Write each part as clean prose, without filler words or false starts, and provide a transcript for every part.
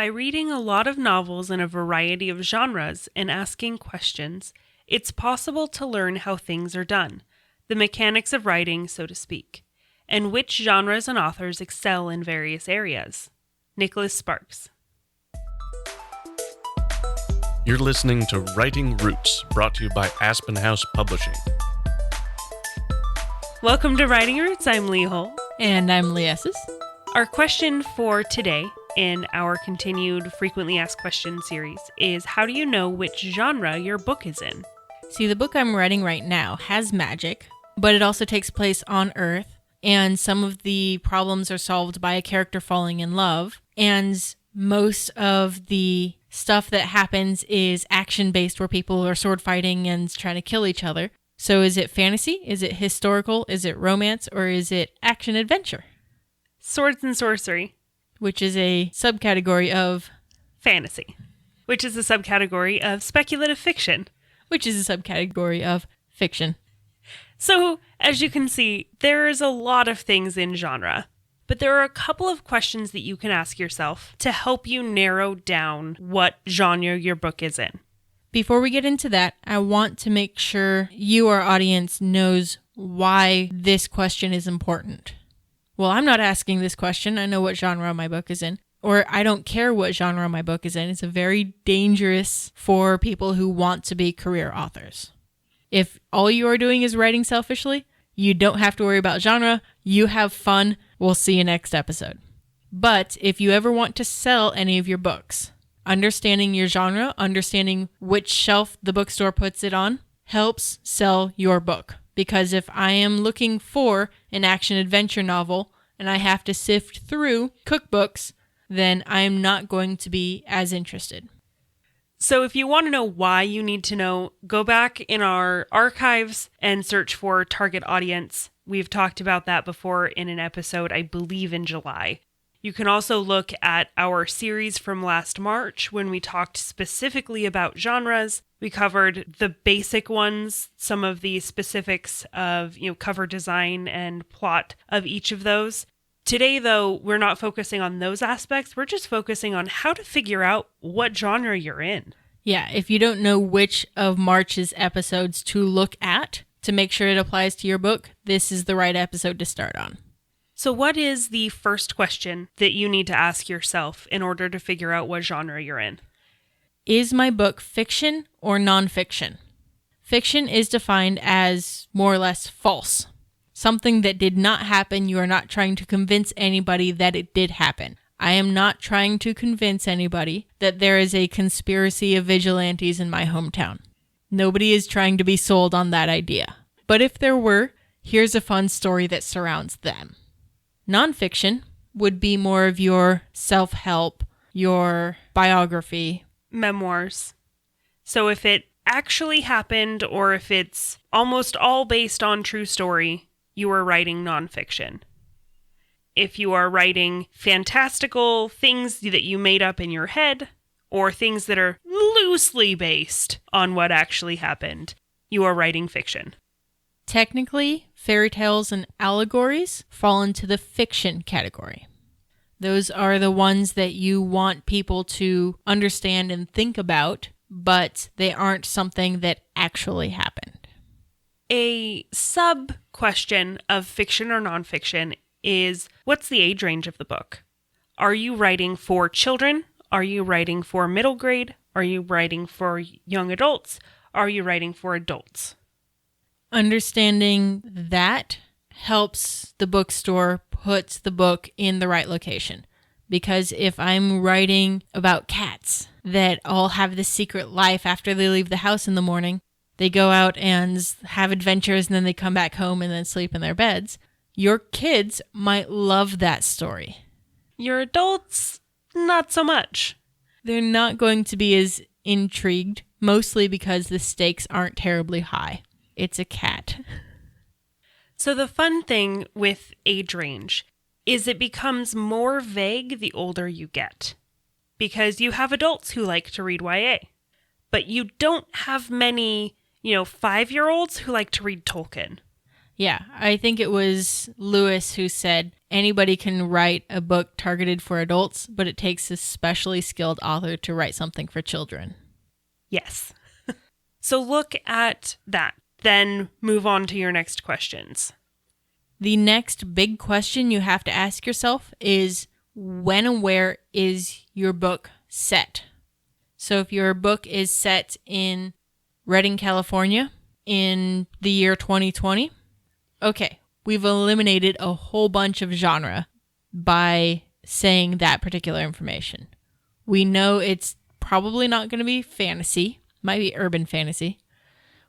By reading a lot of novels in a variety of genres and asking questions, it's possible to learn how things are done, the mechanics of writing, so to speak, and which genres and authors excel in various areas. Nicholas Sparks. You're listening to Writing Roots, brought to you by Aspen House Publishing. Welcome to Writing Roots. I'm Lee Hull. And I'm Lee Esses. Our question for today in our continued Frequently Asked Questions series is, how do you know which genre your book is in? See, the book I'm writing right now has magic, but it also takes place on Earth, and some of the problems are solved by a character falling in love, and most of the stuff that happens is action-based where people are sword fighting and trying to kill each other. So is it fantasy? Is it historical? Is it romance? Or is it action-adventure? Swords and sorcery. Which is a subcategory of fantasy, which is a subcategory of speculative fiction, which is a subcategory of fiction. So, as you can see, there is a lot of things in genre, but there are a couple of questions that you can ask yourself to help you narrow down what genre your book is in. Before we get into that, I want to make sure you, our audience, knows why this question is important. Well, I'm not asking this question. I know what genre my book is in. Or I don't care what genre my book is in. It's very dangerous for people who want to be career authors. If all you are doing is writing selfishly, you don't have to worry about genre. You have fun. We'll see you next episode. But if you ever want to sell any of your books, understanding your genre, understanding which shelf the bookstore puts it on, helps sell your book. Because if I am looking for an action-adventure novel and I have to sift through cookbooks, then I am not going to be as interested. So if you want to know why you need to know, go back in our archives and search for target audience. We've talked about that before in an episode, I believe in July. You can also look at our series from last March when we talked specifically about genres. We covered the basic ones, some of the specifics of, cover design and plot of each of those. Today, though, we're not focusing on those aspects. We're just focusing on how to figure out what genre you're in. Yeah, if you don't know which of March's episodes to look at to make sure it applies to your book, this is the right episode to start on. So what is the first question that you need to ask yourself in order to figure out what genre you're in? Is my book fiction or nonfiction? Fiction is defined as more or less false. Something that did not happen. You are not trying to convince anybody that it did happen. I am not trying to convince anybody that there is a conspiracy of vigilantes in my hometown. Nobody is trying to be sold on that idea. But if there were, here's a fun story that surrounds them. Nonfiction would be more of your self-help, your biography. Memoirs. So if it actually happened or if it's almost all based on true story, you are writing nonfiction. If you are writing fantastical things that you made up in your head or things that are loosely based on what actually happened, you are writing fiction. Technically, fairy tales and allegories fall into the fiction category. Those are the ones that you want people to understand and think about, but they aren't something that actually happened. A sub-question of fiction or nonfiction is, what's the age range of the book? Are you writing for children? Are you writing for middle grade? Are you writing for young adults? Are you writing for adults? Understanding that helps the bookstore put the book in the right location. Because if I'm writing about cats that all have this secret life after they leave the house in the morning, they go out and have adventures and then they come back home and then sleep in their beds, your kids might love that story. Your adults, not so much. They're not going to be as intrigued, mostly because the stakes aren't terribly high. It's a cat. So the fun thing with age range is it becomes more vague the older you get. Because you have adults who like to read YA. But you don't have many, 5-year-olds who like to read Tolkien. Yeah, I think it was Lewis who said Anybody can write a book targeted for adults, but it takes a specially skilled author to write something for children. Yes. So look at that, then move on to your next questions. The next big question you have to ask yourself is, when and where is your book set? So if your book is set in Redding, California in the year 2020, okay, we've eliminated a whole bunch of genre by saying that particular information. We know it's probably not going to be fantasy, might be urban fantasy.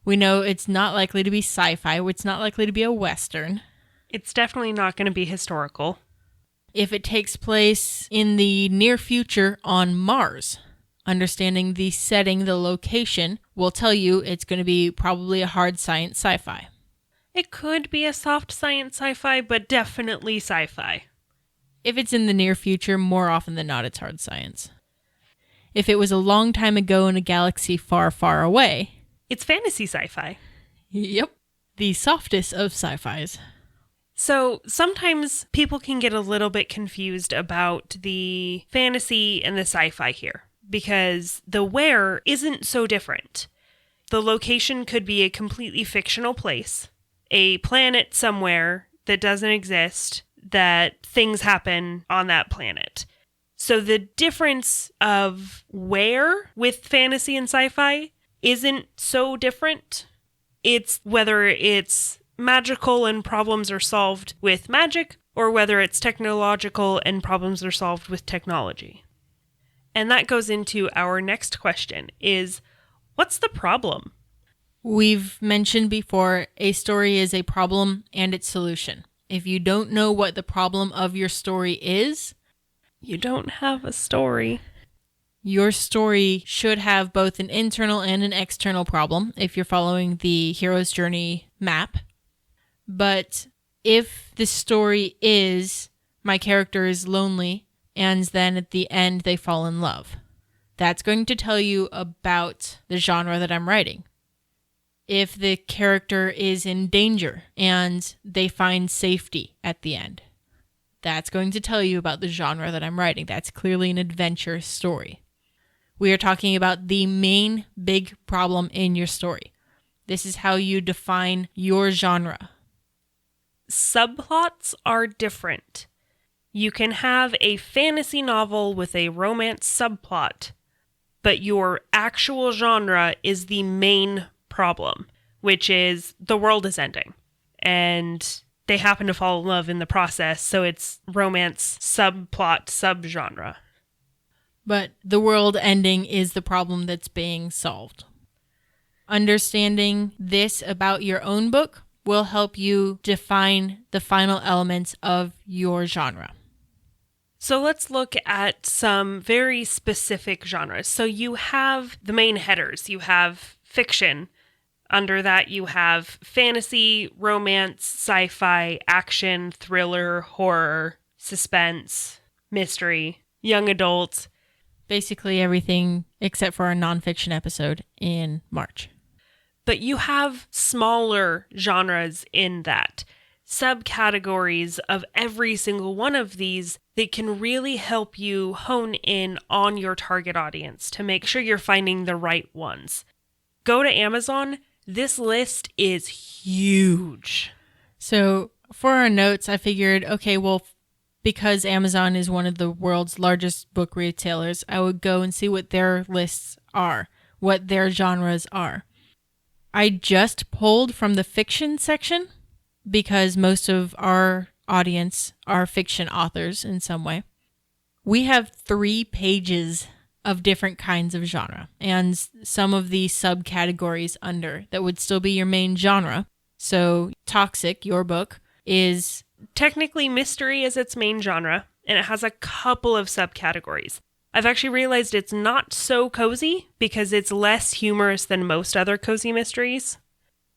We know it's not likely to be sci-fi, it's not likely to be a Western. It's definitely not going to be historical. If it takes place in the near future on Mars, understanding the setting, the location, will tell you it's going to be probably a hard science sci-fi. It could be a soft science sci-fi, but definitely sci-fi. If it's in the near future, more often than not, it's hard science. If it was a long time ago in a galaxy far, far away, it's fantasy sci-fi. Yep. The softest of sci-fis. So sometimes people can get a little bit confused about the fantasy and the sci-fi here, because the where isn't so different. The location could be a completely fictional place, a planet somewhere that doesn't exist, that things happen on that planet. So the difference of where with fantasy and sci-fi isn't so different. It's whether it's magical and problems are solved with magic, or whether it's technological and problems are solved with technology. And that goes into our next question is, what's the problem? We've mentioned before, a story is a problem and its solution. If you don't know what the problem of your story is, you don't have a story. Your story should have both an internal and an external problem if you're following the hero's journey map. But if the story is, my character is lonely, and then at the end they fall in love, that's going to tell you about the genre that I'm writing. If the character is in danger and they find safety at the end, that's going to tell you about the genre that I'm writing. That's clearly an adventure story. We are talking about the main big problem in your story. This is how you define your genre. Subplots are different. You can have a fantasy novel with a romance subplot, but your actual genre is the main problem, which is the world is ending, and they happen to fall in love in the process, so it's romance subplot subgenre. But the world ending is the problem that's being solved. Understanding this about your own book will help you define the final elements of your genre. So let's look at some very specific genres. So you have the main headers. You have fiction. Under that, you have fantasy, romance, sci-fi, action, thriller, horror, suspense, mystery, young adult. Basically everything except for our nonfiction episode in March. But you have smaller genres in that, subcategories of every single one of these that can really help you hone in on your target audience to make sure you're finding the right ones. Go to Amazon. This list is huge. So for our notes, I figured, okay, well, because Amazon is one of the world's largest book retailers, I would go and see what their lists are, what their genres are. I just pulled from the fiction section because most of our audience are fiction authors in some way. We have 3 pages of different kinds of genre and some of the subcategories under that would still be your main genre. So Toxic, your book, is technically mystery is its main genre, and it has a couple of subcategories. I've actually realized it's not so cozy because it's less humorous than most other cozy mysteries.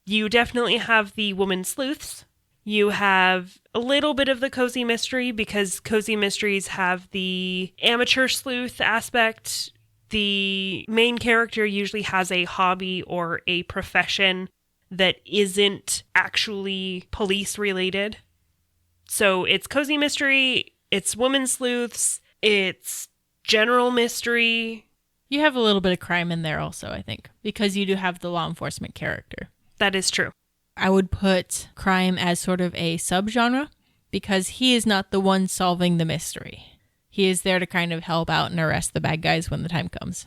You definitely have the woman sleuths. You have a little bit of the cozy mystery because cozy mysteries have the amateur sleuth aspect. The main character usually has a hobby or a profession that isn't actually police related. So it's cozy mystery, it's woman sleuths, it's general mystery. You have a little bit of crime in there also, I think, because you do have the law enforcement character. That is true. I would put crime as sort of a subgenre because he is not the one solving the mystery. He is there to kind of help out and arrest the bad guys when the time comes.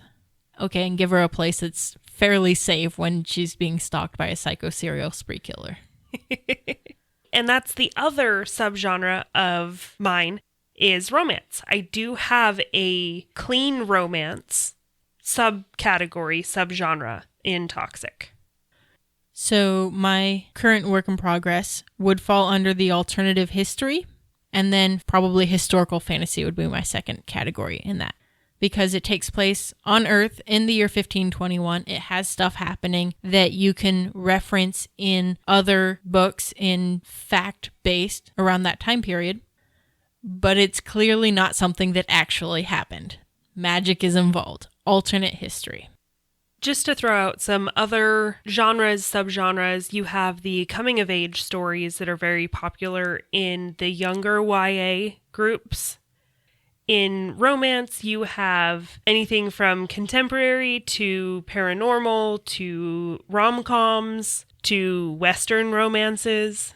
Okay, and give her a place that's fairly safe when she's being stalked by a psycho serial spree killer. And that's the other subgenre of mine is romance. I do have a clean romance subcategory, subgenre in Toxic. So my current work in progress would fall under the alternative history, and then probably historical fantasy would be my second category in that. Because it takes place on Earth in the year 1521. It has stuff happening that you can reference in other books in fact-based around that time period. But it's clearly not something that actually happened. Magic is involved. Alternate history. Just to throw out some other genres, subgenres, you have the coming-of-age stories that are very popular in the younger YA groups. In romance, you have anything from contemporary to paranormal to rom-coms to Western romances.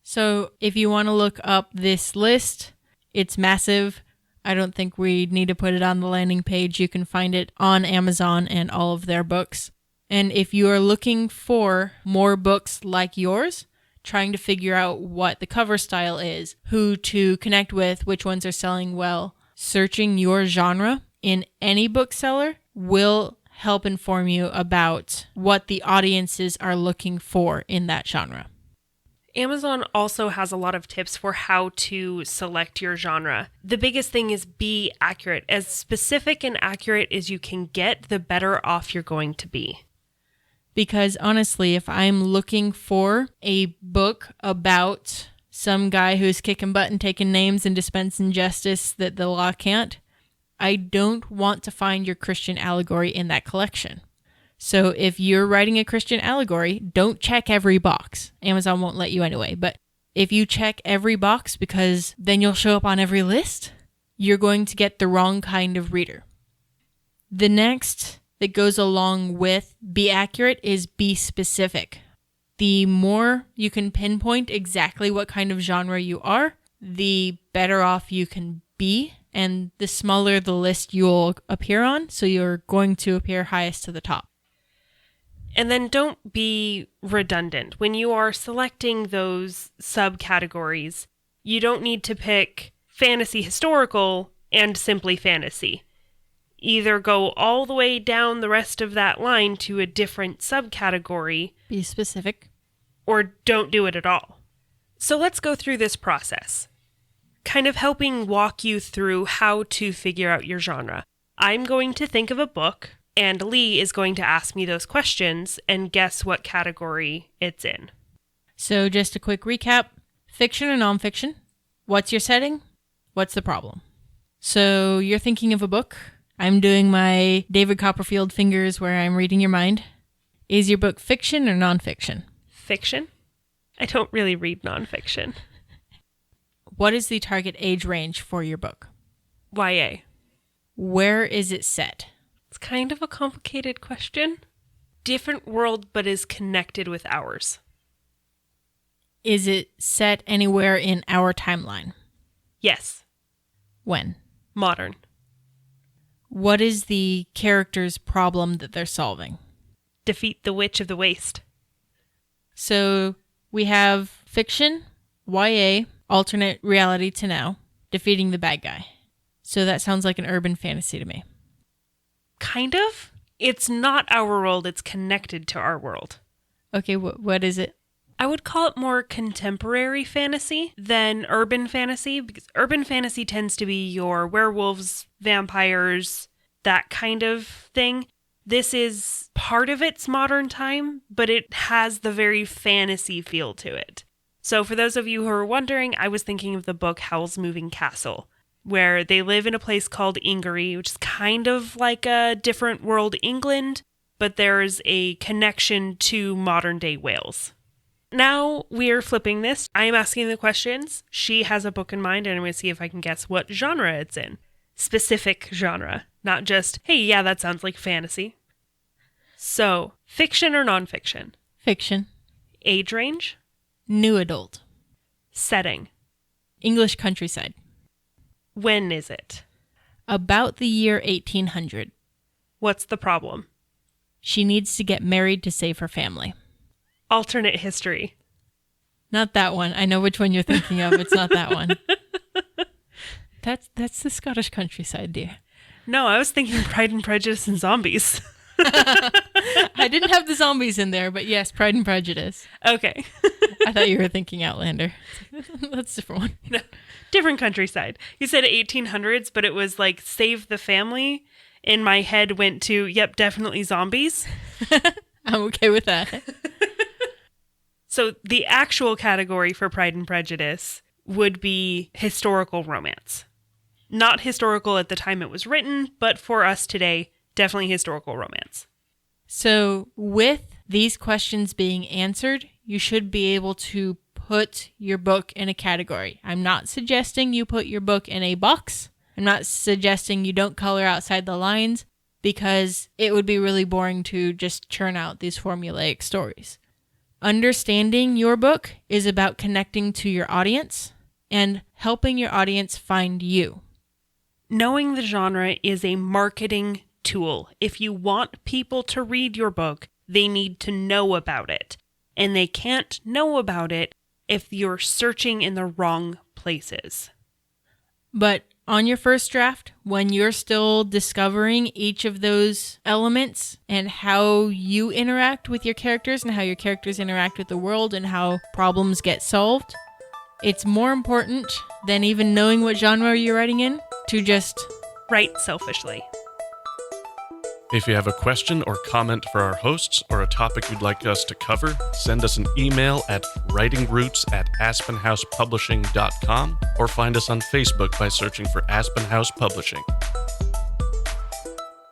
So if you want to look up this list, it's massive. I don't think we need to put it on the landing page. You can find it on Amazon and all of their books. And if you are looking for more books like yours, trying to figure out what the cover style is, who to connect with, which ones are selling well, searching your genre in any bookseller will help inform you about what the audiences are looking for in that genre. Amazon also has a lot of tips for how to select your genre. The biggest thing is be accurate. As specific and accurate as you can get, the better off you're going to be. Because honestly, if I'm looking for a book about some guy who's kicking butt and taking names and dispensing justice that the law can't, I don't want to find your Christian allegory in that collection. So if you're writing a Christian allegory, don't check every box. Amazon won't let you anyway. But if you check every box, because then you'll show up on every list, you're going to get the wrong kind of reader. The next that goes along with be accurate is be specific. The more you can pinpoint exactly what kind of genre you are, the better off you can be, and the smaller the list you'll appear on, so you're going to appear highest to the top. And then don't be redundant. When you are selecting those subcategories, you don't need to pick fantasy historical and simply fantasy. Either go all the way down the rest of that line to a different subcategory. Be specific. Or don't do it at all. So let's go through this process, kind of helping walk you through how to figure out your genre. I'm going to think of a book, and Lee is going to ask me those questions and guess what category it's in. So just a quick recap. Fiction or nonfiction? What's your setting? What's the problem? So you're thinking of a book. I'm doing my David Copperfield fingers where I'm reading your mind. Is your book fiction or nonfiction? Fiction? I don't really read nonfiction. What is the target age range for your book? YA. Where is it set? It's kind of a complicated question. Different world, but is connected with ours. Is it set anywhere in our timeline? Yes. When? Modern. What is the character's problem that they're solving? Defeat the Witch of the Waste. So we have fiction, YA, alternate reality to now, defeating the bad guy. So that sounds like an urban fantasy to me. Kind of. It's not our world, it's connected to our world. Okay, what is it? I would call it more contemporary fantasy than urban fantasy, because urban fantasy tends to be your werewolves, vampires, that kind of thing. This is part of its modern time, but it has the very fantasy feel to it. So for those of you who are wondering, I was thinking of the book Howl's Moving Castle, where they live in a place called Ingery, which is kind of like a different world England, but there's a connection to modern day Wales. Now we're flipping this. I am asking the questions. She has a book in mind, and I'm going to see if I can guess what genre it's in. Specific genre, not just, hey, yeah, that sounds like fantasy. So, fiction or nonfiction? Fiction. Age range? New adult. Setting? English countryside. When is it? About the year 1800. What's the problem? She needs to get married to save her family. Alternate history? Not that one. I know which one you're thinking of. It's not that one. That's the Scottish countryside, dear. No, I was thinking Pride and Prejudice and zombies. I didn't have the zombies in there, but yes, Pride and Prejudice. Okay. I thought you were thinking Outlander. That's a different one. No, different countryside. You said 1800s, but it was like save the family. In my head went to, yep, definitely zombies. I'm okay with that. So the actual category for Pride and Prejudice would be historical romance. Not historical at the time it was written, but for us today, definitely historical romance. So with these questions being answered, you should be able to put your book in a category. I'm not suggesting you put your book in a box. I'm not suggesting you don't color outside the lines, because it would be really boring to just churn out these formulaic stories. Understanding your book is about connecting to your audience and helping your audience find you. Knowing the genre is a marketing tool. If you want people to read your book, they need to know about it. And they can't know about it if you're searching in the wrong places. But on your first draft, when you're still discovering each of those elements and how you interact with your characters and how your characters interact with the world and how problems get solved, it's more important than even knowing what genre you're writing in to just write selfishly. If you have a question or comment for our hosts or a topic you'd like us to cover, send us an email at writingroots@aspenhousepublishing.com or find us on Facebook by searching for Aspen House Publishing.